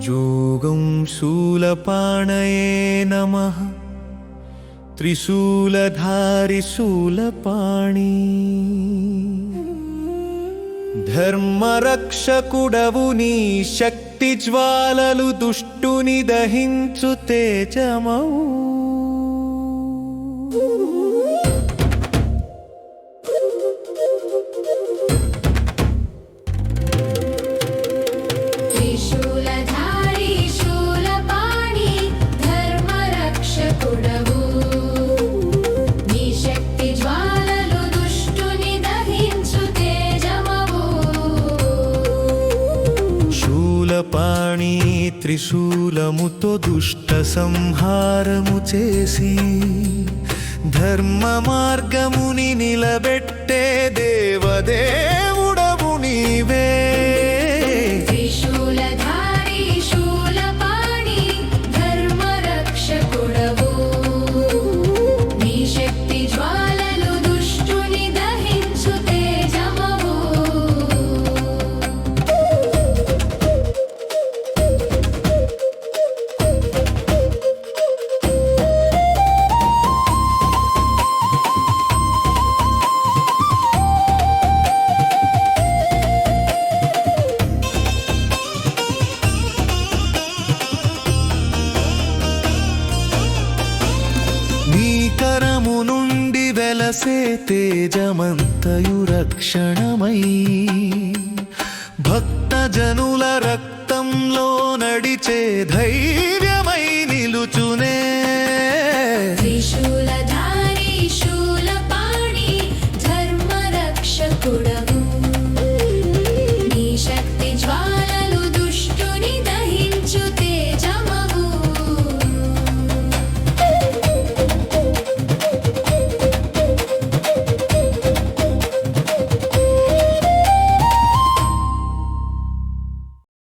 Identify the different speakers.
Speaker 1: जोगं शूलपाणये नमः त्रिशूलधारि शूलपाणि ధర్మరక్షకుడవు నీ శక్తి జ్వాలలు దుష్టుని దహించు తేజమవు పాణి త్రిశూలముతో దుష్ట సంహారము చేసి ధర్మ మార్గముని నిలబెట్టే దేవదేవుడవు నీవే
Speaker 2: త్రిశూలధారి శూలపాణి ధర్మరక్షకుడవు నీ శక్తి జ్వాలలు దుష్టుని దహించు తేజమవు
Speaker 1: కరము నుండి వెలసే తేజమంతయు రక్షణమై భక్తజనుల రక్తంలో నడిచే ధైర్య